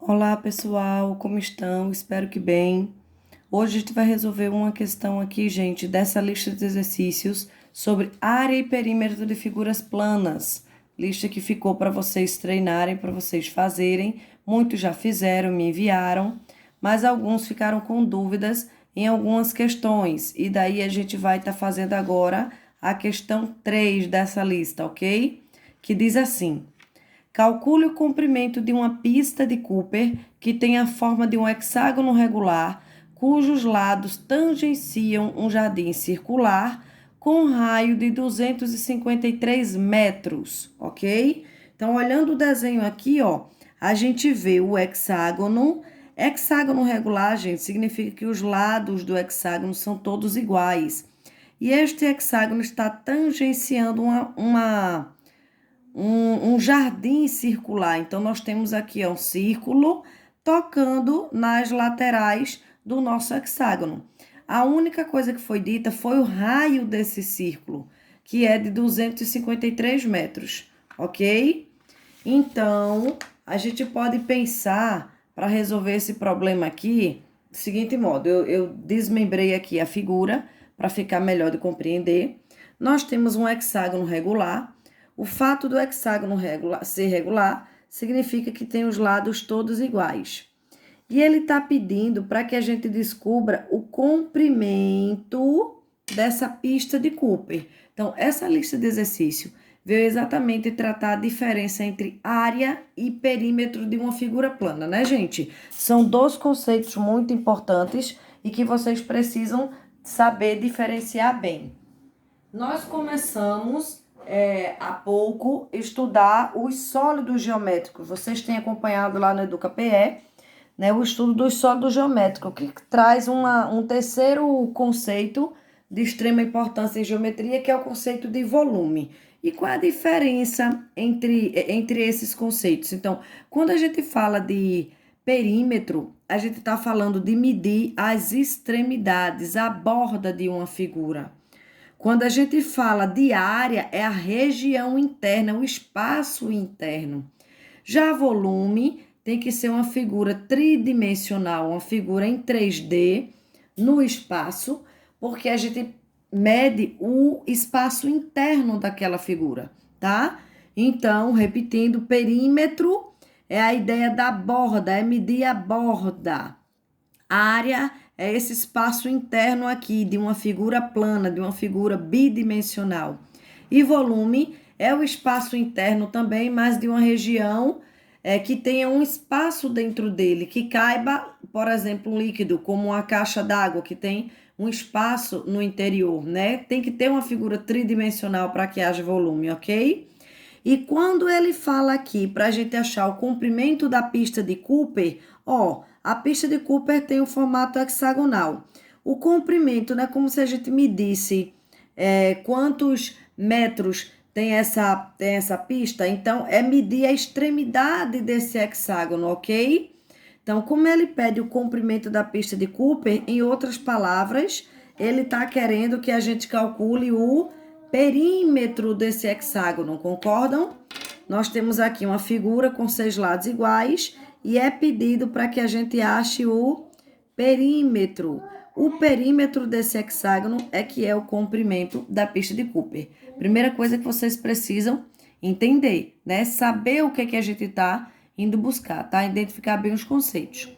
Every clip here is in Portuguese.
Olá pessoal, como estão? Espero que bem. Hoje a gente vai resolver uma questão aqui, gente, dessa lista de exercícios sobre área e perímetro de figuras planas. Lista que ficou para vocês treinarem, para vocês fazerem. Muitos já fizeram, me enviaram, mas alguns ficaram com dúvidas em algumas questões. E daí a gente vai estar fazendo agora a questão 3 dessa lista, ok? Que diz assim. Calcule o comprimento de uma pista de Cooper que tem a forma de um hexágono regular, cujos lados tangenciam um jardim circular com um raio de 253 metros, ok? Então, olhando o desenho aqui, ó, a gente vê o hexágono. Hexágono regular, gente, significa que os lados do hexágono são todos iguais. E este hexágono está tangenciando um jardim circular. Então, nós temos aqui ó, um círculo tocando nas laterais do nosso hexágono. A única coisa que foi dita foi o raio desse círculo, que é de 253 metros, ok? Então, a gente pode pensar para resolver esse problema aqui do seguinte modo: eu desmembrei aqui a figura para ficar melhor de compreender. Nós temos um hexágono regular. O fato do hexágono ser regular significa que tem os lados todos iguais. E ele está pedindo para que a gente descubra o comprimento dessa pista de Cooper. Então, essa lista de exercício veio exatamente tratar a diferença entre área e perímetro de uma figura plana, né, gente? São dois conceitos muito importantes e que vocês precisam saber diferenciar bem. Nós começamos há pouco estudar os sólidos geométricos. Vocês têm acompanhado lá no EducaPE, né, o estudo dos sólidos geométricos, que traz um terceiro conceito de extrema importância em geometria, que é o conceito de volume. E qual é a diferença entre esses conceitos? Então, quando a gente fala de perímetro, a gente está falando de medir as extremidades, a borda de uma figura. Quando a gente fala de área, é a região interna, o espaço interno. Já volume tem que ser uma figura tridimensional, uma figura em 3D no espaço, porque a gente mede o espaço interno daquela figura, tá? Então, repetindo, perímetro é a ideia da borda, é medir a borda. Área é esse espaço interno aqui de uma figura plana, de uma figura bidimensional. E volume é o espaço interno também, mas de uma região que tenha um espaço dentro dele, que caiba, por exemplo, um líquido, como uma caixa d'água, que tem um espaço no interior, né? Tem que ter uma figura tridimensional para que haja volume, ok? E quando ele fala aqui para a gente achar o comprimento da pista de Cooper, ó, a pista de Cooper tem o formato hexagonal. O comprimento, né, como se a gente medisse quantos metros tem essa pista, então é medir a extremidade desse hexágono, ok? Então, como ele pede o comprimento da pista de Cooper, em outras palavras, ele está querendo que a gente calcule o perímetro desse hexágono, concordam? Nós temos aqui uma figura com 6 lados iguais e é pedido para que a gente ache o perímetro. O perímetro desse hexágono é que é o comprimento da pista de Cooper. Primeira coisa que vocês precisam entender, né? Saber o que é que a gente está indo buscar, tá? Identificar bem os conceitos.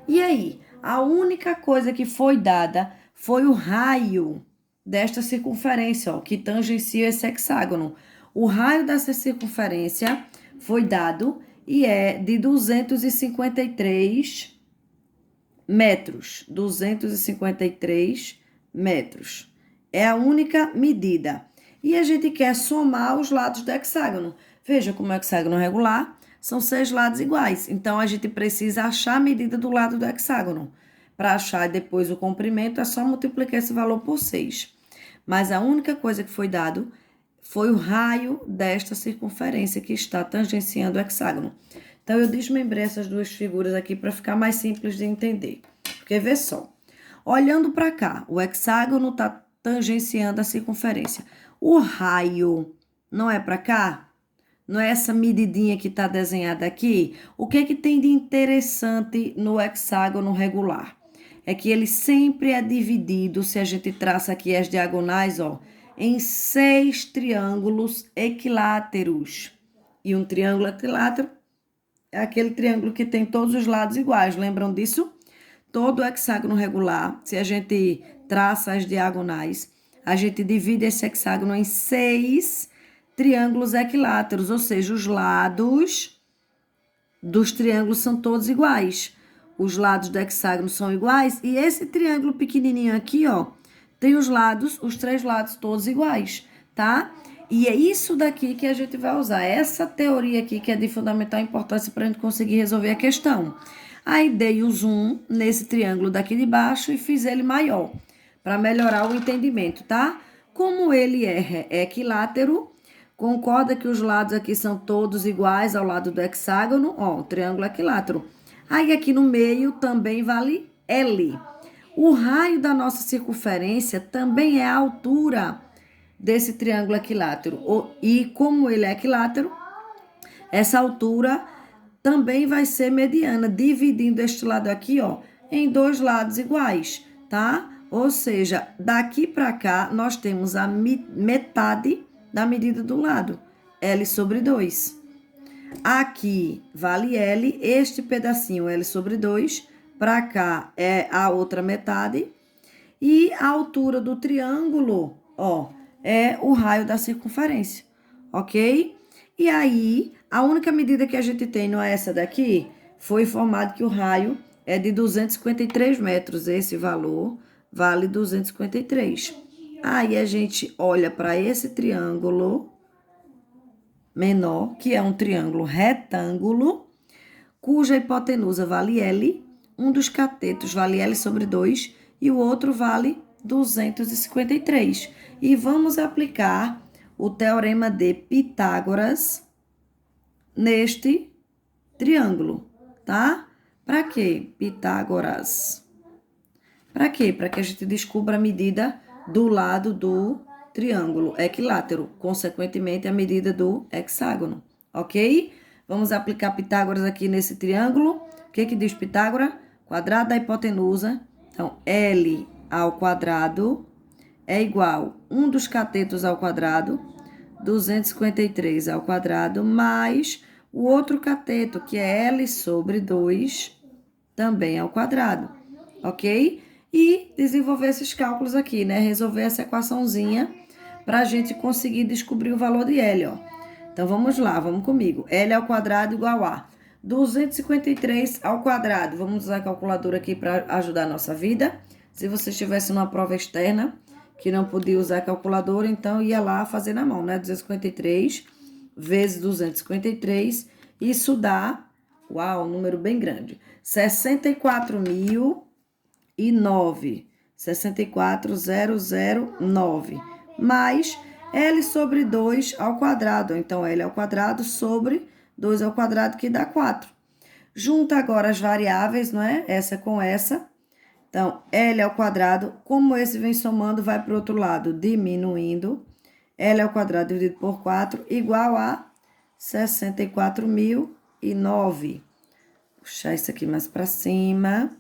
E aí, a única coisa que foi dada foi o raio desta circunferência, ó, que tangencia esse hexágono. O raio dessa circunferência foi dado e é de 253 metros. 253 metros. É a única medida. E a gente quer somar os lados do hexágono. Veja como é o hexágono regular são 6 lados iguais. Então, a gente precisa achar a medida do lado do hexágono. Para achar depois o comprimento, é só multiplicar esse valor por 6. Mas a única coisa que foi dado foi o raio desta circunferência que está tangenciando o hexágono. Então, eu desmembrei essas duas figuras aqui para ficar mais simples de entender. Porque vê só, olhando para cá, o hexágono está tangenciando a circunferência. O raio não é para cá? Não é essa medidinha que está desenhada aqui? O que é que tem de interessante no hexágono regular? É que ele sempre é dividido, se a gente traça aqui as diagonais, ó, em 6 triângulos equiláteros. E um triângulo equilátero é aquele triângulo que tem todos os lados iguais, lembram disso? Todo hexágono regular, se a gente traça as diagonais, a gente divide esse hexágono em 6 triângulos equiláteros, ou seja, os lados dos triângulos são todos iguais. Os lados do hexágono são iguais e esse triângulo pequenininho aqui, ó, tem os lados, os 3 lados todos iguais, tá? E é isso daqui que a gente vai usar, essa teoria aqui que é de fundamental importância para a gente conseguir resolver a questão. Aí dei o zoom nesse triângulo daqui de baixo e fiz ele maior, para melhorar o entendimento, tá? Como ele é equilátero, concorda que os lados aqui são todos iguais ao lado do hexágono, ó, o triângulo equilátero. Aí aqui no meio também vale L. O raio da nossa circunferência também é a altura desse triângulo equilátero. E como ele é equilátero, essa altura também vai ser mediana, dividindo este lado aqui, ó, em 2 lados iguais, tá? Ou seja, daqui para cá, nós temos a metade da medida do lado, L sobre 2. Aqui vale L, este pedacinho L sobre 2, para cá é a outra metade. E a altura do triângulo, ó, é o raio da circunferência, ok? E aí, a única medida que a gente tem, não é essa daqui? Foi informado que o raio é de 253 metros. Esse valor vale 253. Aí a gente olha para esse triângulo menor, que é um triângulo retângulo, cuja hipotenusa vale L, um dos catetos vale L sobre 2 e o outro vale 253. E vamos aplicar o teorema de Pitágoras neste triângulo, tá? Para quê? Pitágoras. Para quê? Para que a gente descubra a medida do lado do triângulo equilátero, consequentemente a medida do hexágono, ok? Vamos aplicar Pitágoras aqui nesse triângulo. O que diz Pitágoras? Quadrado da hipotenusa. Então, L ao quadrado é igual a 1 dos catetos ao quadrado, 253 ao quadrado, mais o outro cateto, que é L sobre 2, também ao quadrado, ok? E desenvolver esses cálculos aqui, né? Resolver essa equaçãozinha para a gente conseguir descobrir o valor de L, ó. Então, vamos lá, vamos comigo. L ao quadrado igual a 253 ao quadrado. Vamos usar a calculadora aqui para ajudar a nossa vida. Se você estivesse numa prova externa, que não podia usar a calculadora, então ia lá fazer na mão, né? 253 vezes 253, isso dá, uau, um número bem grande, 64.009, 64.009, mais L sobre 2 ao quadrado, então L ao quadrado sobre 2 ao quadrado, que dá 4. Junta agora as variáveis, não é? Essa com essa. Então, L ao quadrado, como esse vem somando, vai para o outro lado, diminuindo. L ao quadrado dividido por 4, igual a 64.009. Puxar isso aqui mais para cima.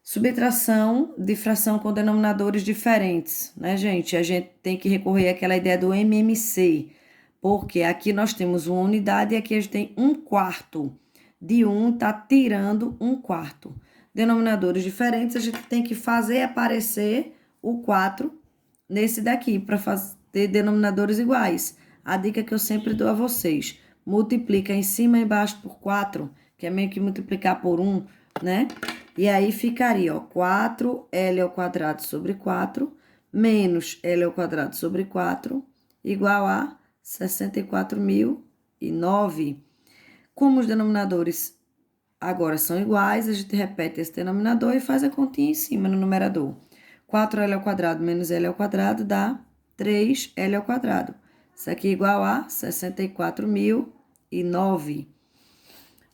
Subtração de fração com denominadores diferentes, né, gente? A gente tem que recorrer àquela ideia do MMC, porque aqui nós temos uma unidade e aqui a gente tem 1/4. De 1 tá tirando 1/4. Denominadores diferentes, a gente tem que fazer aparecer o 4 nesse daqui, para ter denominadores iguais. A dica que eu sempre dou a vocês, multiplica em cima e embaixo por 4, que é meio que multiplicar por 1, né? E aí ficaria, ó, 4L ao quadrado sobre 4, menos L ao quadrado sobre 4, igual a 64.009. Como os denominadores agora são iguais, a gente repete esse denominador e faz a continha em cima no numerador. 4L ao quadrado menos L ao quadrado dá 3L ao quadrado. Isso aqui é igual a 64.009.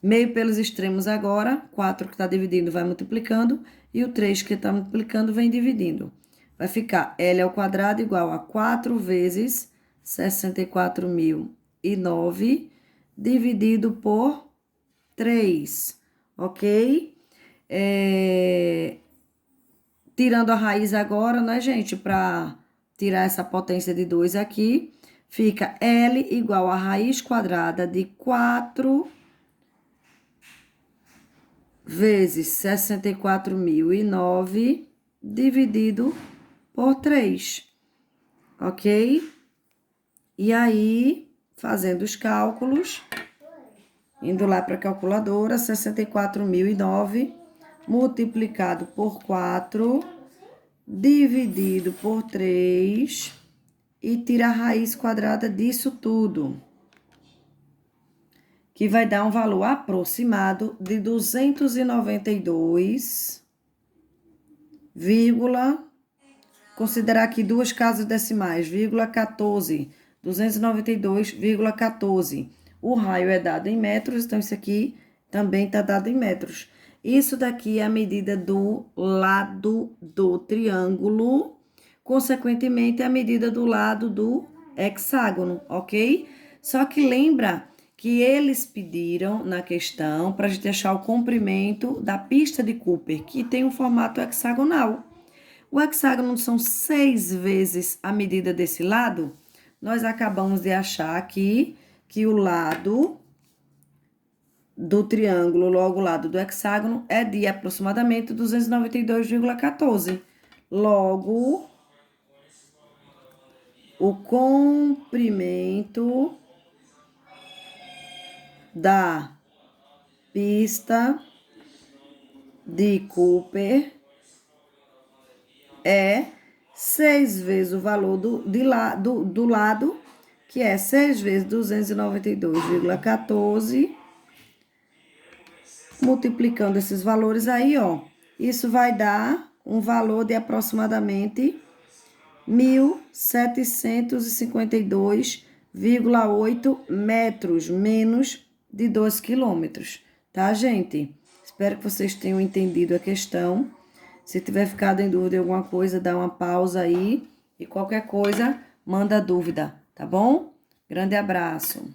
Meio pelos extremos agora, 4 que está dividindo vai multiplicando, e o 3 que está multiplicando vem dividindo. Vai ficar L ao quadrado igual a 4 vezes 64.009 209 dividido por 3, ok? Tirando a raiz agora, né, gente? Para tirar essa potência de 2 aqui, fica L igual a raiz quadrada de 4 vezes 64.009 dividido por 3, ok? E aí, fazendo os cálculos, indo lá para a calculadora, 64.009 multiplicado por 4, dividido por 3, e tira a raiz quadrada disso tudo, que vai dar um valor aproximado de 292, considerar aqui duas casas decimais, 14, 292,14. O raio é dado em metros, então isso aqui também está dado em metros. Isso daqui é a medida do lado do triângulo, consequentemente, é a medida do lado do hexágono, ok? Só que lembra que eles pediram na questão para a gente achar o comprimento da pista de Cooper, que tem um formato hexagonal. O hexágono são 6 vezes a medida desse lado. Nós acabamos de achar aqui que o lado do triângulo, logo o lado do hexágono, é de aproximadamente 292,14. Logo, o comprimento da pista de Cooper é 6 vezes o valor do lado, que é 6 vezes 292,14, multiplicando esses valores aí, ó. Isso vai dar um valor de aproximadamente 1.752,8 metros, menos de 2 quilômetros, tá, gente? Espero que vocês tenham entendido a questão. Se tiver ficado em dúvida em alguma coisa, dá uma pausa aí. E qualquer coisa, manda dúvida, tá bom? Grande abraço.